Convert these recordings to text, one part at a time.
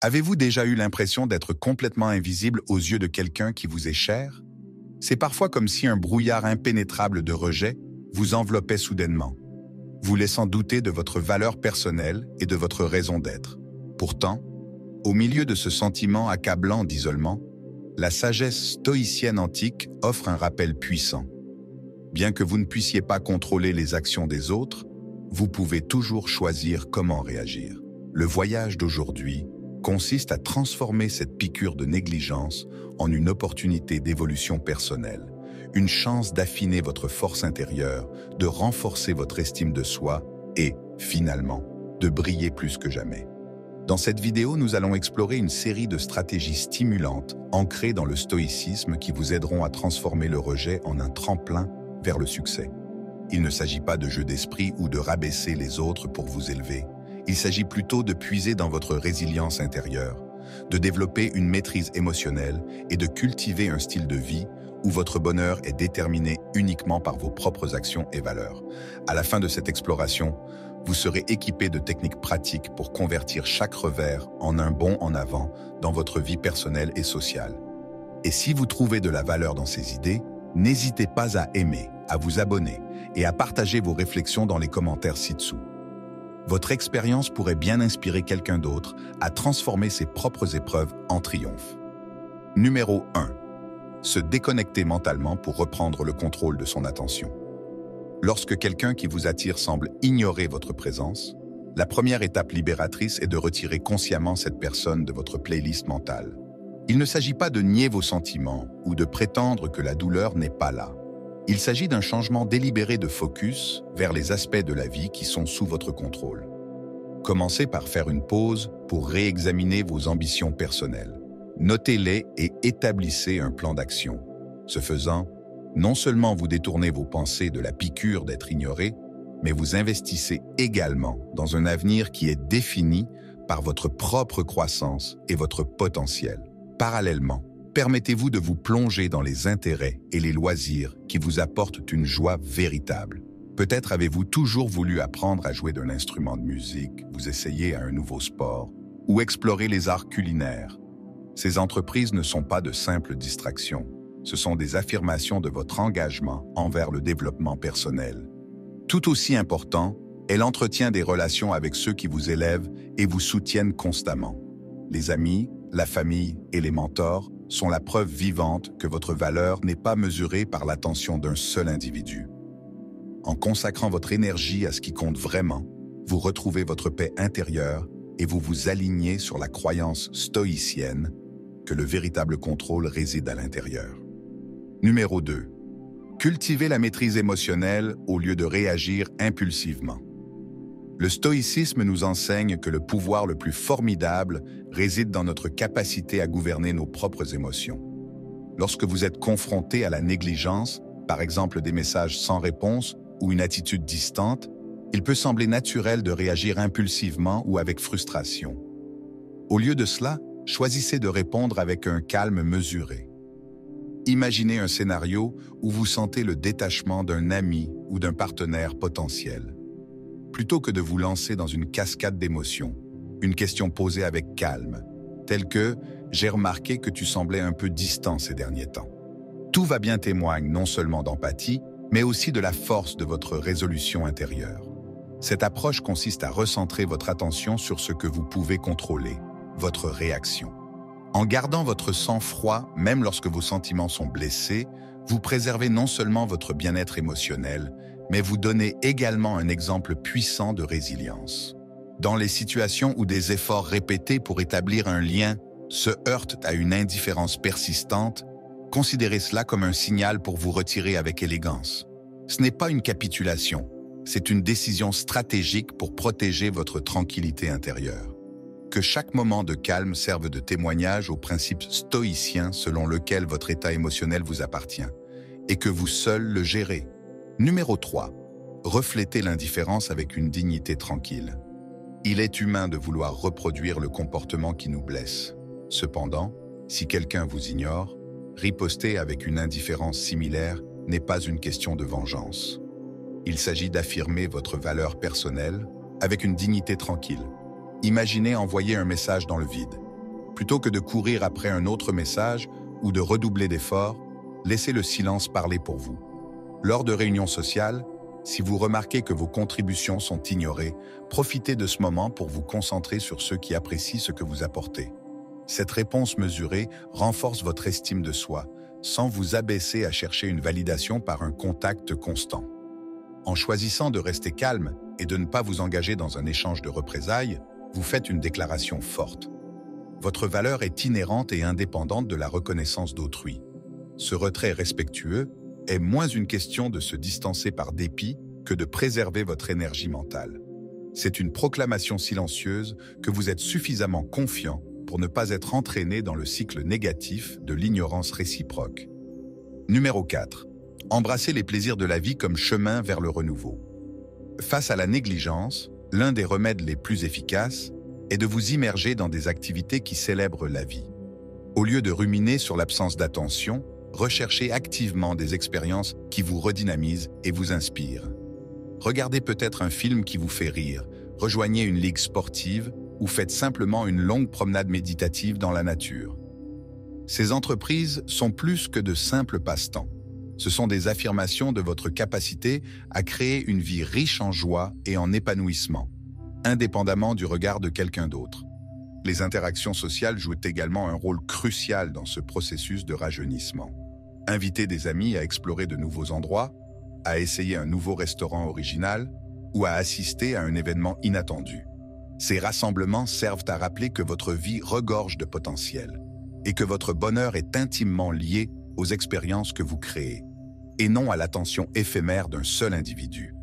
Avez-vous déjà eu l'impression d'être complètement invisible aux yeux de quelqu'un qui vous est cher? C'est parfois comme si un brouillard impénétrable de rejet vous enveloppait soudainement, vous laissant douter de votre valeur personnelle et de votre raison d'être. Pourtant, au milieu de ce sentiment accablant d'isolement, la sagesse stoïcienne antique offre un rappel puissant. Bien que vous ne puissiez pas contrôler les actions des autres, vous pouvez toujours choisir comment réagir. Le voyage d'aujourd'hui consiste à transformer cette piqûre de négligence en une opportunité d'évolution personnelle, une chance d'affiner votre force intérieure, de renforcer votre estime de soi et, finalement, de briller plus que jamais. Dans cette vidéo, nous allons explorer une série de stratégies stimulantes ancrées dans le stoïcisme qui vous aideront à transformer le rejet en un tremplin vers le succès. Il ne s'agit pas de jeu d'esprit ou de rabaisser les autres pour vous élever. Il s'agit plutôt de puiser dans votre résilience intérieure, de développer une maîtrise émotionnelle et de cultiver un style de vie où votre bonheur est déterminé uniquement par vos propres actions et valeurs. À la fin de cette exploration, vous serez équipé de techniques pratiques pour convertir chaque revers en un bond en avant dans votre vie personnelle et sociale. Et si vous trouvez de la valeur dans ces idées, n'hésitez pas à aimer, à vous abonner et à partager vos réflexions dans les commentaires ci-dessous. Votre expérience pourrait bien inspirer quelqu'un d'autre à transformer ses propres épreuves en triomphe. Numéro 1. Se déconnecter mentalement pour reprendre le contrôle de son attention. Lorsque quelqu'un qui vous attire semble ignorer votre présence, la première étape libératrice est de retirer consciemment cette personne de votre playlist mentale. Il ne s'agit pas de nier vos sentiments ou de prétendre que la douleur n'est pas là. Il s'agit d'un changement délibéré de focus vers les aspects de la vie qui sont sous votre contrôle. Commencez par faire une pause pour réexaminer vos ambitions personnelles. Notez-les et établissez un plan d'action. Ce faisant, non seulement vous détournez vos pensées de la piqûre d'être ignoré, mais vous investissez également dans un avenir qui est défini par votre propre croissance et votre potentiel. Parallèlement, permettez-vous de vous plonger dans les intérêts et les loisirs qui vous apportent une joie véritable. Peut-être avez-vous toujours voulu apprendre à jouer d'un instrument de musique, vous essayer à un nouveau sport ou explorer les arts culinaires. Ces entreprises ne sont pas de simples distractions. Ce sont des affirmations de votre engagement envers le développement personnel. Tout aussi important est l'entretien des relations avec ceux qui vous élèvent et vous soutiennent constamment. Les amis, la famille et les mentors sont la preuve vivante que votre valeur n'est pas mesurée par l'attention d'un seul individu. En consacrant votre énergie à ce qui compte vraiment, vous retrouvez votre paix intérieure et vous vous alignez sur la croyance stoïcienne que le véritable contrôle réside à l'intérieur. Numéro 2. Cultivez la maîtrise émotionnelle au lieu de réagir impulsivement. Le stoïcisme nous enseigne que le pouvoir le plus formidable réside dans notre capacité à gouverner nos propres émotions. Lorsque vous êtes confronté à la négligence, par exemple des messages sans réponse ou une attitude distante, il peut sembler naturel de réagir impulsivement ou avec frustration. Au lieu de cela, choisissez de répondre avec un calme mesuré. Imaginez un scénario où vous sentez le détachement d'un ami ou d'un partenaire potentiel. Plutôt que de vous lancer dans une cascade d'émotions, une question posée avec calme, telle que « J'ai remarqué que tu semblais un peu distant ces derniers temps ». Tout va bien témoigne non seulement d'empathie, mais aussi de la force de votre résolution intérieure. Cette approche consiste à recentrer votre attention sur ce que vous pouvez contrôler, votre réaction. En gardant votre sang-froid, même lorsque vos sentiments sont blessés, vous préservez non seulement votre bien-être émotionnel, mais vous donnez également un exemple puissant de résilience. Dans les situations où des efforts répétés pour établir un lien se heurtent à une indifférence persistante, considérez cela comme un signal pour vous retirer avec élégance. Ce n'est pas une capitulation, c'est une décision stratégique pour protéger votre tranquillité intérieure. Que chaque moment de calme serve de témoignage au principe stoïcien selon lequel votre état émotionnel vous appartient, et que vous seul le gérez. Numéro 3. Reflétez l'indifférence avec une dignité tranquille. Il est humain de vouloir reproduire le comportement qui nous blesse. Cependant, si quelqu'un vous ignore, riposter avec une indifférence similaire n'est pas une question de vengeance. Il s'agit d'affirmer votre valeur personnelle avec une dignité tranquille. Imaginez envoyer un message dans le vide. Plutôt que de courir après un autre message ou de redoubler d'efforts, laissez le silence parler pour vous. Lors de réunions sociales, si vous remarquez que vos contributions sont ignorées, profitez de ce moment pour vous concentrer sur ceux qui apprécient ce que vous apportez. Cette réponse mesurée renforce votre estime de soi, sans vous abaisser à chercher une validation par un contact constant. En choisissant de rester calme et de ne pas vous engager dans un échange de représailles, vous faites une déclaration forte. Votre valeur est inhérente et indépendante de la reconnaissance d'autrui. Ce retrait respectueux est moins une question de se distancer par dépit que de préserver votre énergie mentale. C'est une proclamation silencieuse que vous êtes suffisamment confiant pour ne pas être entraîné dans le cycle négatif de l'ignorance réciproque. Numéro 4. Embrassez les plaisirs de la vie comme chemin vers le renouveau. Face à la négligence, l'un des remèdes les plus efficaces est de vous immerger dans des activités qui célèbrent la vie. Au lieu de ruminer sur l'absence d'attention, recherchez activement des expériences qui vous redynamisent et vous inspirent. Regardez peut-être un film qui vous fait rire, rejoignez une ligue sportive ou faites simplement une longue promenade méditative dans la nature. Ces entreprises sont plus que de simples passe-temps. Ce sont des affirmations de votre capacité à créer une vie riche en joie et en épanouissement, indépendamment du regard de quelqu'un d'autre. Les interactions sociales jouent également un rôle crucial dans ce processus de rajeunissement. Invitez des amis à explorer de nouveaux endroits, à essayer un nouveau restaurant original ou à assister à un événement inattendu. Ces rassemblements servent à rappeler que votre vie regorge de potentiel et que votre bonheur est intimement lié aux expériences que vous créez, et non à l'attention éphémère d'un seul individu.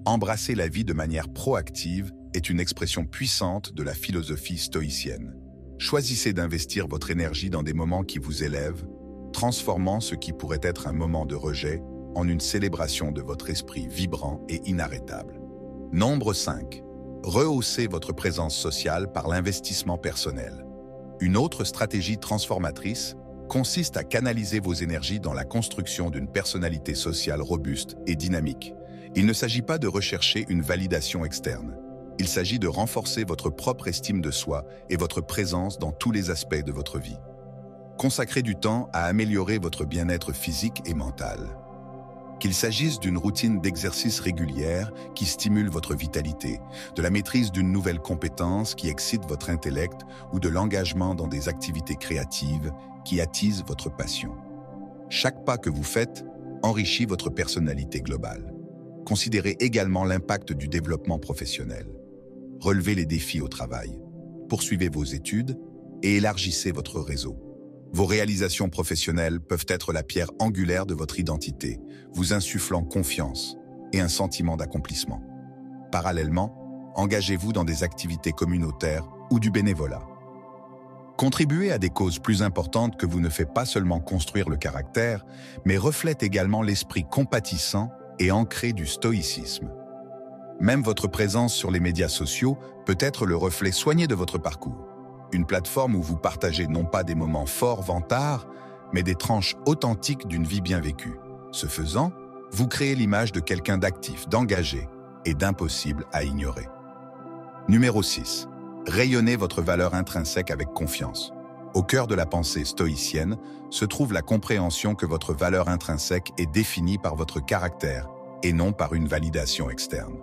Embrasser la vie de manière proactive est une expression puissante de la philosophie stoïcienne. Choisissez d'investir votre énergie dans des moments qui vous élèvent, transformant ce qui pourrait être un moment de rejet en une célébration de votre esprit vibrant et inarrêtable. Nombre 5. Rehaussez votre présence sociale par l'investissement personnel. Une autre stratégie transformatrice consiste à canaliser vos énergies dans la construction d'une personnalité sociale robuste et dynamique. Il ne s'agit pas de rechercher une validation externe. Il s'agit de renforcer votre propre estime de soi et votre présence dans tous les aspects de votre vie. Consacrez du temps à améliorer votre bien-être physique et mental. Qu'il s'agisse d'une routine d'exercice régulière qui stimule votre vitalité, de la maîtrise d'une nouvelle compétence qui excite votre intellect ou de l'engagement dans des activités créatives qui attisent votre passion. Chaque pas que vous faites enrichit votre personnalité globale. Considérez également l'impact du développement professionnel. Relevez les défis au travail, poursuivez vos études et élargissez votre réseau. Vos réalisations professionnelles peuvent être la pierre angulaire de votre identité, vous insufflant confiance et un sentiment d'accomplissement. Parallèlement, engagez-vous dans des activités communautaires ou du bénévolat. Contribuer à des causes plus importantes que vous ne fait pas seulement construire le caractère, mais reflète également l'esprit compatissant et ancré du stoïcisme. Même votre présence sur les médias sociaux peut être le reflet soigné de votre parcours. Une plateforme où vous partagez non pas des moments forts vantards, mais des tranches authentiques d'une vie bien vécue. Ce faisant, vous créez l'image de quelqu'un d'actif, d'engagé et d'impossible à ignorer. Numéro 6. Rayonnez votre valeur intrinsèque avec confiance. Au cœur de la pensée stoïcienne se trouve la compréhension que votre valeur intrinsèque est définie par votre caractère et non par une validation externe.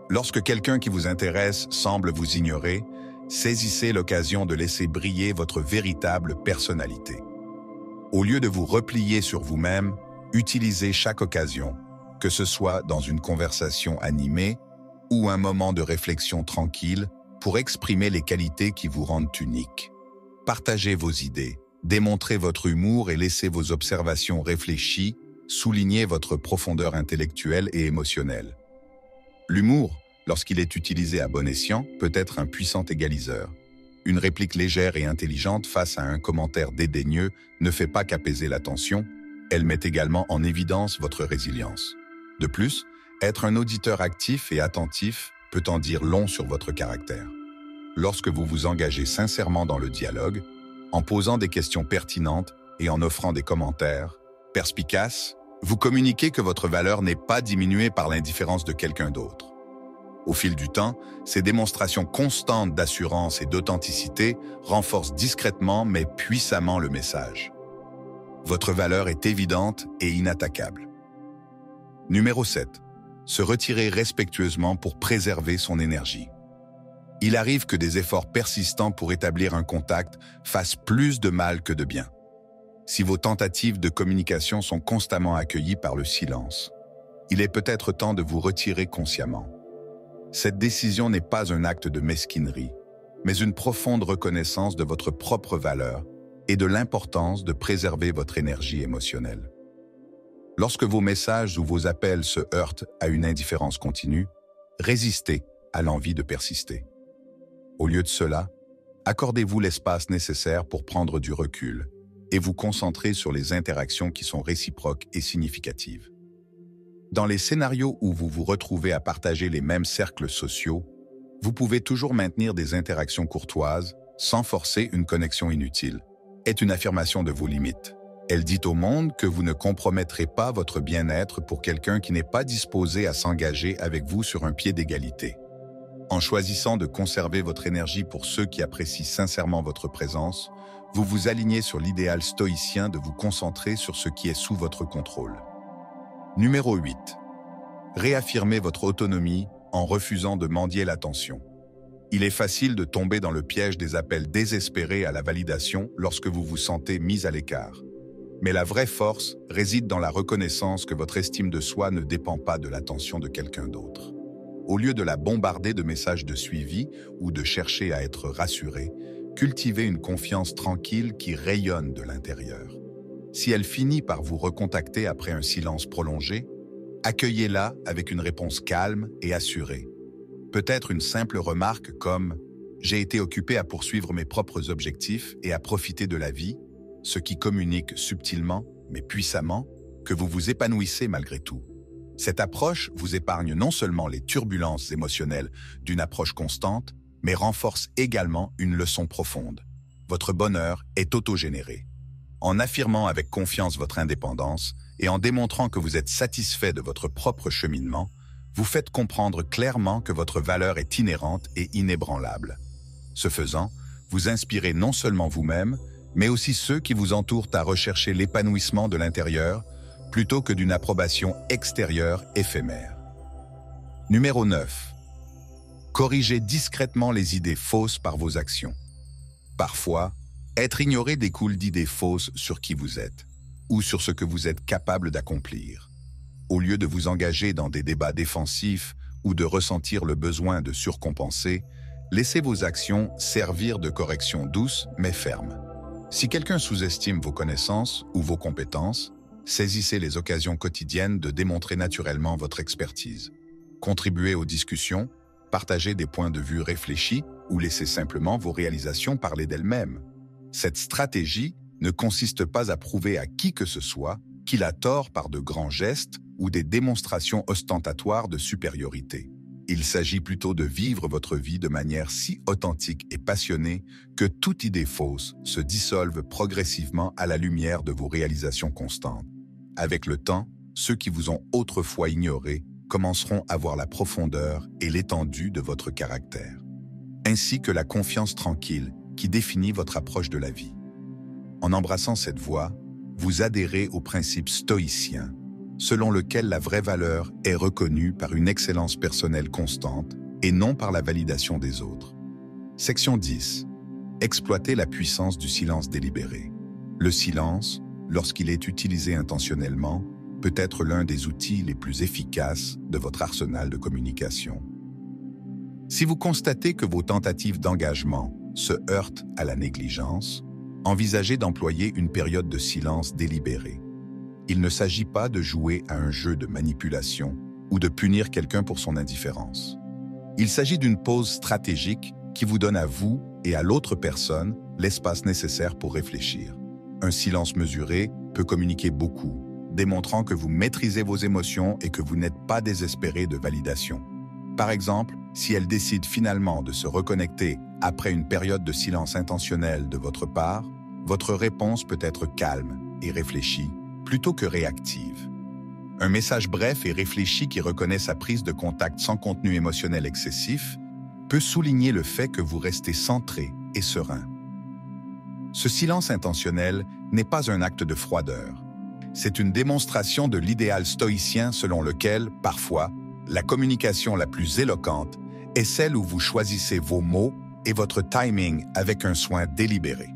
Lorsque quelqu'un qui vous intéresse semble vous ignorer, saisissez l'occasion de laisser briller votre véritable personnalité. Au lieu de vous replier sur vous-même, utilisez chaque occasion, que ce soit dans une conversation animée ou un moment de réflexion tranquille, pour exprimer les qualités qui vous rendent unique. Partagez vos idées, démontrez votre humour et laissez vos observations réfléchies souligner votre profondeur intellectuelle et émotionnelle. L'humour, lorsqu'il est utilisé à bon escient, peut être un puissant égaliseur. Une réplique légère et intelligente face à un commentaire dédaigneux ne fait pas qu'apaiser la tension, elle met également en évidence votre résilience. De plus, être un auditeur actif et attentif peut en dire long sur votre caractère. Lorsque vous vous engagez sincèrement dans le dialogue, en posant des questions pertinentes et en offrant des commentaires perspicaces, vous communiquez que votre valeur n'est pas diminuée par l'indifférence de quelqu'un d'autre. Au fil du temps, ces démonstrations constantes d'assurance et d'authenticité renforcent discrètement mais puissamment le message. Votre valeur est évidente et inattaquable. Numéro 7. Se retirer respectueusement pour préserver son énergie. Il arrive que des efforts persistants pour établir un contact fassent plus de mal que de bien. Si vos tentatives de communication sont constamment accueillies par le silence, il est peut-être temps de vous retirer consciemment. Cette décision n'est pas un acte de mesquinerie, mais une profonde reconnaissance de votre propre valeur et de l'importance de préserver votre énergie émotionnelle. Lorsque vos messages ou vos appels se heurtent à une indifférence continue, résistez à l'envie de persister. Au lieu de cela, accordez-vous l'espace nécessaire pour prendre du recul et vous concentrer sur les interactions qui sont réciproques et significatives. Dans les scénarios où vous vous retrouvez à partager les mêmes cercles sociaux, vous pouvez toujours maintenir des interactions courtoises sans forcer une connexion inutile. Est une affirmation de vos limites. Elle dit au monde que vous ne compromettrez pas votre bien-être pour quelqu'un qui n'est pas disposé à s'engager avec vous sur un pied d'égalité. En choisissant de conserver votre énergie pour ceux qui apprécient sincèrement votre présence, vous vous alignez sur l'idéal stoïcien de vous concentrer sur ce qui est sous votre contrôle. Numéro 8. Réaffirmez votre autonomie en refusant de mendier l'attention. Il est facile de tomber dans le piège des appels désespérés à la validation lorsque vous vous sentez mis à l'écart. Mais la vraie force réside dans la reconnaissance que votre estime de soi ne dépend pas de l'attention de quelqu'un d'autre. Au lieu de la bombarder de messages de suivi ou de chercher à être rassuré, cultivez une confiance tranquille qui rayonne de l'intérieur. Si elle finit par vous recontacter après un silence prolongé, accueillez-la avec une réponse calme et assurée. Peut-être une simple remarque comme « J'ai été occupé à poursuivre mes propres objectifs et à profiter de la vie », ce qui communique subtilement, mais puissamment, que vous vous épanouissez malgré tout. Cette approche vous épargne non seulement les turbulences émotionnelles d'une approche constante, mais renforce également une leçon profonde. Votre bonheur est autogénéré. En affirmant avec confiance votre indépendance et en démontrant que vous êtes satisfait de votre propre cheminement, vous faites comprendre clairement que votre valeur est inhérente et inébranlable. Ce faisant, vous inspirez non seulement vous-même, mais aussi ceux qui vous entourent à rechercher l'épanouissement de l'intérieur plutôt que d'une approbation extérieure éphémère. Numéro 9. Corrigez discrètement les idées fausses par vos actions. Parfois, être ignoré découle d'idées fausses sur qui vous êtes ou sur ce que vous êtes capable d'accomplir. Au lieu de vous engager dans des débats défensifs ou de ressentir le besoin de surcompenser, laissez vos actions servir de correction douce mais ferme. Si quelqu'un sous-estime vos connaissances ou vos compétences, saisissez les occasions quotidiennes de démontrer naturellement votre expertise. Contribuez aux discussions, partagez des points de vue réfléchis ou laissez simplement vos réalisations parler d'elles-mêmes. Cette stratégie ne consiste pas à prouver à qui que ce soit qu'il a tort par de grands gestes ou des démonstrations ostentatoires de supériorité. Il s'agit plutôt de vivre votre vie de manière si authentique et passionnée que toute idée fausse se dissolve progressivement à la lumière de vos réalisations constantes. Avec le temps, ceux qui vous ont autrefois ignoré commenceront à voir la profondeur et l'étendue de votre caractère, ainsi que la confiance tranquille qui définit votre approche de la vie. En embrassant cette voie, vous adhérez au principe stoïcien, selon lequel la vraie valeur est reconnue par une excellence personnelle constante et non par la validation des autres. Section 10. Exploitez la puissance du silence délibéré. Le silence, lorsqu'il est utilisé intentionnellement, peut être l'un des outils les plus efficaces de votre arsenal de communication. Si vous constatez que vos tentatives d'engagement se heurtent à la négligence, envisagez d'employer une période de silence délibéré. Il ne s'agit pas de jouer à un jeu de manipulation ou de punir quelqu'un pour son indifférence. Il s'agit d'une pause stratégique qui vous donne à vous et à l'autre personne l'espace nécessaire pour réfléchir. Un silence mesuré peut communiquer beaucoup, démontrant que vous maîtrisez vos émotions et que vous n'êtes pas désespéré de validation. Par exemple, si elle décide finalement de se reconnecter après une période de silence intentionnel de votre part, votre réponse peut être calme et réfléchie, plutôt que réactive. Un message bref et réfléchi qui reconnaît sa prise de contact sans contenu émotionnel excessif peut souligner le fait que vous restez centré et serein. Ce silence intentionnel n'est pas un acte de froideur. C'est une démonstration de l'idéal stoïcien selon lequel, parfois, la communication la plus éloquente est celle où vous choisissez vos mots et votre timing avec un soin délibéré.